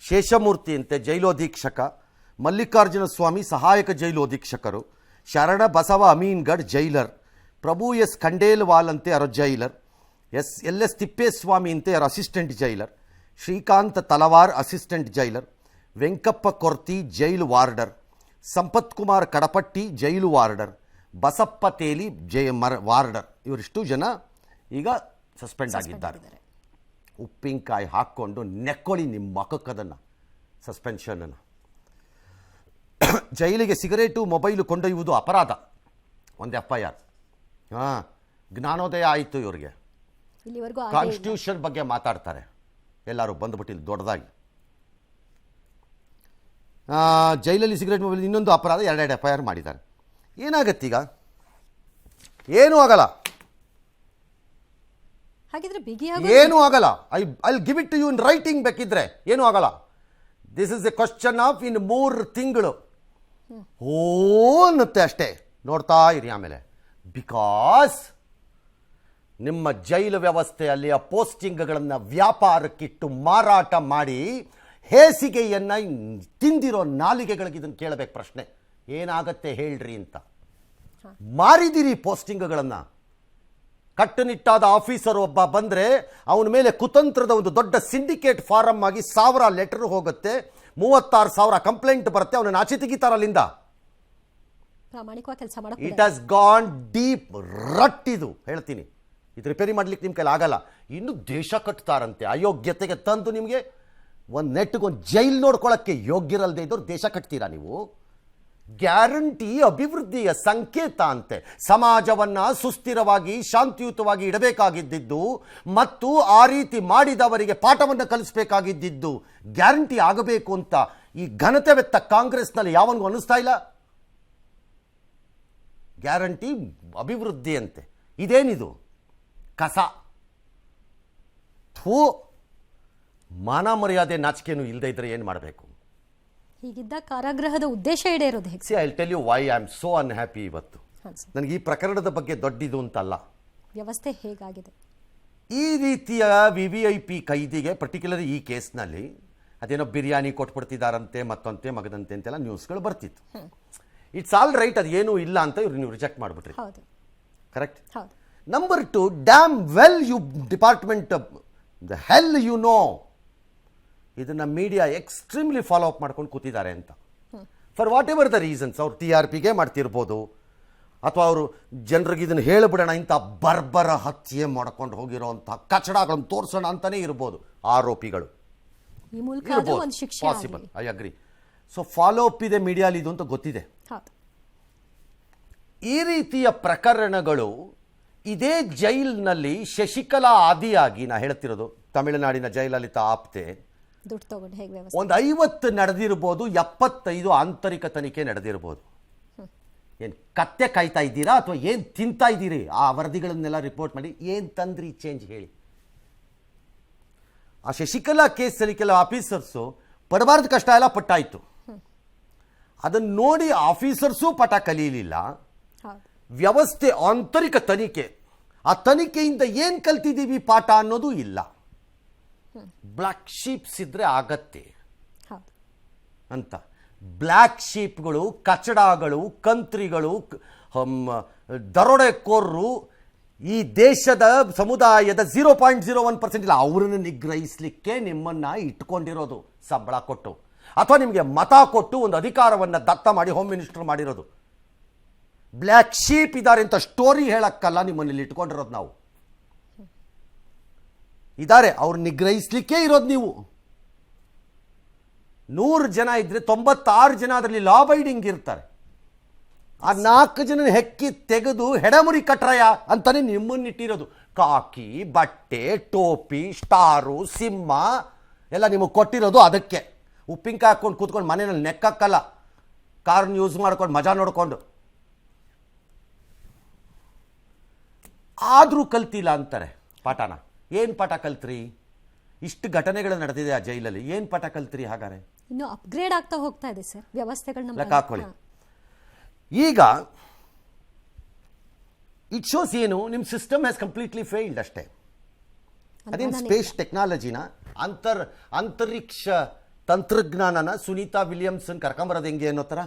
ಶೇಷಮೂರ್ತಿ ಅಂತೆ ಜೈಲೋಧೀಕ್ಷಕ, ಮಲ್ಲಿಕಾರ್ಜುನ ಸ್ವಾಮಿ ಸಹಾಯಕ ಜೈಲೋಧೀಕ್ಷಕರು, ಶರಣ ಬಸವ ಅಮೀನ್ಗಢ್ ಜೈಲರ್, ಪ್ರಭು ಎಸ್ ಖಂಡೇಲ್ವಾಲ್ ಅಂತೆ ಅವರ ಜೈಲರ್, ಎಲ್ ಎಸ್ ತಿಪ್ಪೇಸ್ವಾಮಿ ಅಂತೆ ಅವರ ಅಸಿಸ್ಟೆಂಟ್ ಜೈಲರ್, ಶ್ರೀಕಾಂತ್ ತಲವಾರ್ ಅಸಿಸ್ಟೆಂಟ್ ಜೈಲರ್, ವೆಂಕಪ್ಪ ಕೊರ್ತಿ ಜೈಲು ವಾರ್ಡರ್, ಸಂಪತ್ ಕುಮಾರ್ ಕಡಪಟ್ಟಿ ಜೈಲು ವಾರ್ಡರ್, ಬಸಪ್ಪ ತೇಲಿ ವಾರ್ಡರ್. ಇವರಿಷ್ಟು ಜನ ಈಗ ಸಸ್ಪೆಂಡ್ ಆಗಿದ್ದಾರೆ. ಉಪ್ಪಿನಕಾಯಿ ಹಾಕ್ಕೊಂಡು ನೆಕ್ಕೊಳ್ಳಿ ನಿಮ್ಮ ಮಖಕ್ಕದನ್ನು ಸಸ್ಪೆನ್ಷನನ್ನು. ಜೈಲಿಗೆ ಸಿಗರೇಟು ಮೊಬೈಲು ಕೊಂಡೊಯ್ಯುವುದು ಅಪರಾಧ, ಒಂದು FIR. ಜ್ಞಾನೋದಯ ಆಯಿತು ಇವರಿಗೆ. ಕಾನ್ಸ್ಟಿಟ್ಯೂಷನ್ ಬಗ್ಗೆ ಮಾತಾಡ್ತಾರೆ ಎಲ್ಲರೂ ಬಂದುಬಿಟ್ಟಿಲ್ಲ ದೊಡ್ಡದಾಗಿ. ಜೈಲಲ್ಲಿ ಸಿಗರೇಟ್ ಮೊಬೈಲ್ ಇನ್ನೊಂದು ಅಪರಾಧ, 2 FIR ಮಾಡಿದ್ದಾರೆ. ಏನಾಗತ್ತೀಗ? ಏನೂ ಆಗಲ್ಲ, ಏನೂ ಆಗಲ್ಲ. I give it to you in writing ಬೇಕಿದ್ರೆ. ಏನೂ ಆಗಲ್ಲ. This is a question of in 3 ತಿಂಗಳು ಅನ್ನುತ್ತೆ ಅಷ್ಟೇ. ನೋಡ್ತಾ ಇರಿ ಆಮೇಲೆ. ಬಿಕಾಸ್ ನಿಮ್ಮ ಜೈಲು ವ್ಯವಸ್ಥೆಯಲ್ಲಿ ಆ ಪೋಸ್ಟಿಂಗ್ಗಳನ್ನು ವ್ಯಾಪಾರಕ್ಕಿಟ್ಟು ಮಾರಾಟ ಮಾಡಿ ಹೇಸಿಗೆಯನ್ನು ತಿಂದಿರೋ ನಾಲಿಗೆಗಳಿಗೆ ಇದನ್ನು ಕೇಳಬೇಕು ಪ್ರಶ್ನೆ. ಏನಾಗತ್ತೆ ಹೇಳ್ರಿ ಅಂತ. ಮಾರಿದಿರಿ ಪೋಸ್ಟಿಂಗ್ಗಳನ್ನು. ಕಟ್ಟುನಿಟ್ಟಾದ ಆಫೀಸರ್ ಒಬ್ಬ ಬಂದರೆ ಅವನ ಮೇಲೆ ಕುತಂತ್ರದ ಒಂದು ದೊಡ್ಡ ಸಿಂಡಿಕೇಟ್ ಫಾರಮ್ ಆಗಿ 1000 ಲೆಟರ್ ಹೋಗುತ್ತೆ, 36,000 ಕಂಪ್ಲೇಂಟ್ ಬರುತ್ತೆ, ಅವನನ್ನು ಆಚೆ ತೆಗಿತಾರಲ್ಲಿಂದ. It has gone deep rut. ಇದು ಹೇಳ್ತೀನಿ, ಇದು ರಿಪೇರಿ ಮಾಡ್ಲಿಕ್ಕೆ ನಿಮ್ಮ ಕೈಲಿ ಆಗಲ್ಲ. ಇನ್ನು ದೇಶ ಕಟ್ತಾರಂತೆ ಅಯೋಗ್ಯತೆಗೆ ತಂದು. ನಿಮಗೆ ಒಂದು ನೆಟ್ಗೊಂದು ಜೈಲ್ ನೋಡ್ಕೊಳ್ಳೋಕ್ಕೆ ಯೋಗ್ಯರಲ್ಲದೆ ಇದ್ದವ್ರು ದೇಶ ಕಟ್ತೀರಾ ನೀವು? ಗ್ಯಾರಂಟಿ ಅಭಿವೃದ್ಧಿಯ ಸಂಕೇತ ಅಂತೆ. ಸಮಾಜವನ್ನು ಸುಸ್ಥಿರವಾಗಿ ಶಾಂತಿಯುತವಾಗಿ ಇಡಬೇಕಾಗಿದ್ದು ಮತ್ತು ಆ ರೀತಿ ಮಾಡಿದವರಿಗೆ ಪಾಠವನ್ನು ಕಲಿಸಬೇಕಾಗಿದ್ದು ಗ್ಯಾರಂಟಿ ಆಗಬೇಕು ಅಂತ ಈ ಘನತೆವೆತ್ತ ಕಾಂಗ್ರೆಸ್ನಲ್ಲಿ ಯಾವನಿಗೂ ಅನ್ನಿಸ್ತಾ ಇಲ್ಲ. ಗ್ಯಾರಂಟಿ ಅಭಿವೃದ್ಧಿ ಅಂತೆ. ಇದೇನಿದು ಕಸ? ಥೂ, ಮಾನ ಮರ್ಯಾದೆ ನಾಚಿಕೆನೂ ಇಲ್ಲದೆ ಇದ್ರೆ ಏನು ಮಾಡಬೇಕು? ಹೀಗಿದ್ದ ಕಾರಾಗೃಹದ ಉದ್ದೇಶ ಈಡೇರೋದು ಹೇಗೆ? See, I tell you why I am so unhappy ಇವತ್ತು. ನನಗೆ ಈ ಪ್ರಕರಣದ ಬಗ್ಗೆ ದೊಡ್ಡದು ಅಂತಲ್ಲ, ವ್ಯವಸ್ಥೆ ಹೇಗಾಗಿದೆ. ಈ ರೀತಿಯ VVIP ಕೈದಿಗೆ ಪರ್ಟಿಕ್ಯುಲರ್ ಈ ಕೇಸ್ನಲ್ಲಿ ಅದೇನೋ ಬಿರಿಯಾನಿ ಕೊಟ್ಬಿಡ್ತಿದ್ದಾರಂತೆ, ಮತ್ತೊಂತೆ ಮಗದಂತೆ ಅಂತೆಲ್ಲ ನ್ಯೂಸ್ಗಳು ಬರ್ತಿತ್ತು. ಇಟ್ಸ್ ಆಲ್ ರೈಟ್, ಅದೇನೂ ಇಲ್ಲ ಅಂತ ಇವ್ರು ನೀವು ರಿಜೆಕ್ಟ್ ಮಾಡಿಬಿಟ್ರಿ. Correct. Number 2, damn well you department the hell you know ಇದನ್ನು ಮೀಡಿಯಾ ಎಕ್ಸ್ಟ್ರೀಮ್ಲಿ ಫಾಲೋ ಅಪ್ ಮಾಡ್ಕೊಂಡು ಕೂತಿದ್ದಾರೆ ಅಂತ. For whatever the reasons. ಅವ್ರು TRPಗೆ ಮಾಡ್ತಿರ್ಬೋದು, ಅಥವಾ ಅವರು ಜನರಿಗೆ ಇದನ್ನು ಹೇಳಿಬಿಡೋಣ ಇಂಥ ಬರ್ಬರ ಹತ್ಯೆ ಮಾಡ್ಕೊಂಡು ಹೋಗಿರೋಂಥ ಕಚಡಗಳನ್ನು ತೋರಿಸೋಣ ಅಂತಲೇ ಇರ್ಬೋದು ಆರೋಪಿಗಳು. Possible, I agree. So follow up ಇದೆ ಮೀಡಿಯಾಲಿ ಇದು ಅಂತ ಗೊತ್ತಿದೆ. ಈ ರೀತಿಯ ಪ್ರಕರಣಗಳು ಇದೇ ಜೈಲ್ನಲ್ಲಿ ಶಶಿಕಲಾ ಆದಿಯಾಗಿ ನಾ ಹೇಳ್ತಿರೋದು, ತಮಿಳುನಾಡಿನ ಜೈಲಲಿತ ಆಪ್ತೆ, ಒಂದು 50 ನಡೆದಿರ್ಬೋದು, 75 ಆಂತರಿಕ ತನಿಖೆ ನಡೆದಿರ್ಬೋದು. ಏನು ಕತ್ತೆ ಕಾಯ್ತಾ ಇದ್ದೀರಾ ಅಥವಾ ಏನು ತಿಂತಾ ಇದ್ದೀರಿ? ಆ ವರದಿಗಳನ್ನೆಲ್ಲ ರಿಪೋರ್ಟ್ ಮಾಡಿ ಏನು ತಂದ್ರಿ ಚೇಂಜ್ ಹೇಳಿ. ಆ ಶಶಿಕಲಾ ಕೇಸಲ್ಲಿ ಕೆಲವು ಆಫೀಸರ್ಸು ಪಡಬಾರ್ದು ಕಷ್ಟ ಎಲ್ಲ ಪಟ್ಟಾಯಿತು. ಅದನ್ನು ನೋಡಿ ಆಫೀಸರ್ಸು ಪಾಠ ಕಲೀಲಿಲ್ಲ. ವ್ಯವಸ್ಥೆ ಆಂತರಿಕ ತನಿಖೆ, ಆ ತನಿಖೆಯಿಂದ ಏನು ಕಲ್ತಿದ್ದೀವಿ ಪಾಠ ಅನ್ನೋದು ಇಲ್ಲ. ಬ್ಲ್ಯಾಕ್ ಶೀಪ್ಸ್ ಇದ್ರೆ ಆಗತ್ತೆ ಅಂತ. ಬ್ಲ್ಯಾಕ್ ಶೀಪ್ಗಳು, ಕಚಡಗಳು, ಕಂತ್ರಿಗಳು, ದರೋಡೆಕೋರರು ಈ ದೇಶದ ಸಮುದಾಯದ 0.01% ಇಲ್ಲ. ಅವರನ್ನು ನಿಗ್ರಹಿಸಲಿಕ್ಕೆ ನಿಮ್ಮನ್ನು ಇಟ್ಕೊಂಡಿರೋದು ಸಂಬಳ ಕೊಟ್ಟು, ಅಥವಾ ನಿಮಗೆ ಮತ ಕೊಟ್ಟು ಒಂದು ಅಧಿಕಾರವನ್ನು ದತ್ತ ಮಾಡಿ ಹೋಮ್ ಮಿನಿಸ್ಟರ್ ಮಾಡಿರೋದು. ಬ್ಲ್ಯಾಕ್ ಶೀಪ್ ಇದ್ದಾರೆ ಅಂತ ಸ್ಟೋರಿ ಹೇಳಕ್ಕಲ್ಲ ನಿಮ್ಮಲ್ಲಿ ಇಟ್ಕೊಂಡಿರೋದು ನಾವು. ಇದ್ದಾರೆ, ಅವ್ರು ನಿಗ್ರಹಿಸಲಿಕ್ಕೆ ಇರೋದು ನೀವು. 100 ಜನ ಇದ್ರೆ 96 ಜನ ಅದರಲ್ಲಿ ಲಾ ಬೈಡಿಂಗ್ ಇರ್ತಾರೆ. ಆ 4 ಜನ ಹೆಕ್ಕಿ ತೆಗೆದು ಹೆಡಮುರಿ ಕಟ್ರಯ ಅಂತಾನೆ ನಿಮ್ಮನ್ನಿಟ್ಟಿರೋದು. ಕಾಕಿ ಬಟ್ಟೆ, ಟೋಪಿ, ಸ್ಟಾರು, ಸಿಂಹ ಎಲ್ಲ ನಿಮಗೆ ಕೊಟ್ಟಿರೋದು ಅದಕ್ಕೆ. ಉಪ್ಪಿನಕಾಯಿ ಹಾಕ್ಕೊಂಡು ಕೂತ್ಕೊಂಡು ಮನೆಯಲ್ಲಿ ನೆಕ್ಕಕ್ಕಲ್ಲ, ಕಾರ್ನ ಯೂಸ್ ಮಾಡ್ಕೊಂಡು ಮಜಾ ನೋಡ್ಕೊಂಡು. ಆದರೂ ಕಲ್ತಿಲ್ಲ ಅಂತಾರೆ ಪಾಠನ. ಏನು ಪಾಠ ಕಲ್ತ್ರಿ? ಇಷ್ಟು ಘಟನೆಗಳು ನಡೆದಿದೆ ಆ ಜೈಲಲ್ಲಿ, ಏನು ಪಾಠ ಕಲ್ತ್ರಿ? ಹಾಗಾದ್ರೆ ಇನ್ನು ಅಪ್ಗ್ರೇಡ್ ಆಗ್ತಾ ಹೋಗ್ತಾ ಇದೆ ಸರ್ ವ್ಯವಸ್ಥೆಗಳನ್ನ. ಲೆಕ್ಕ ಹಾಕೊಳ್ಳಿ. ಈಗ ಇಟ್ ಶೋಸ್ ಏನು, ನಿಮ್ಮ ಸಿಸ್ಟಮ್ ಹ್ಯಾಸ್ ಕಂಪ್ಲೀಟ್ಲಿ ಫೇಲ್ಡ್ ಅಷ್ಟೇ. ಅದೇನು ಸ್ಪೇಸ್ ಟೆಕ್ನಾಲಜಿನ, ಅಂತರಿಕ್ಷ ತಂತ್ರಜ್ಞಾನನ ಸುನೀತಾ ವಿಲಿಯಮ್ಸನ್ ಕರ್ಕೊಂಬರೋದು ಹೆಂಗೆ ಅನ್ನೋ ಥರ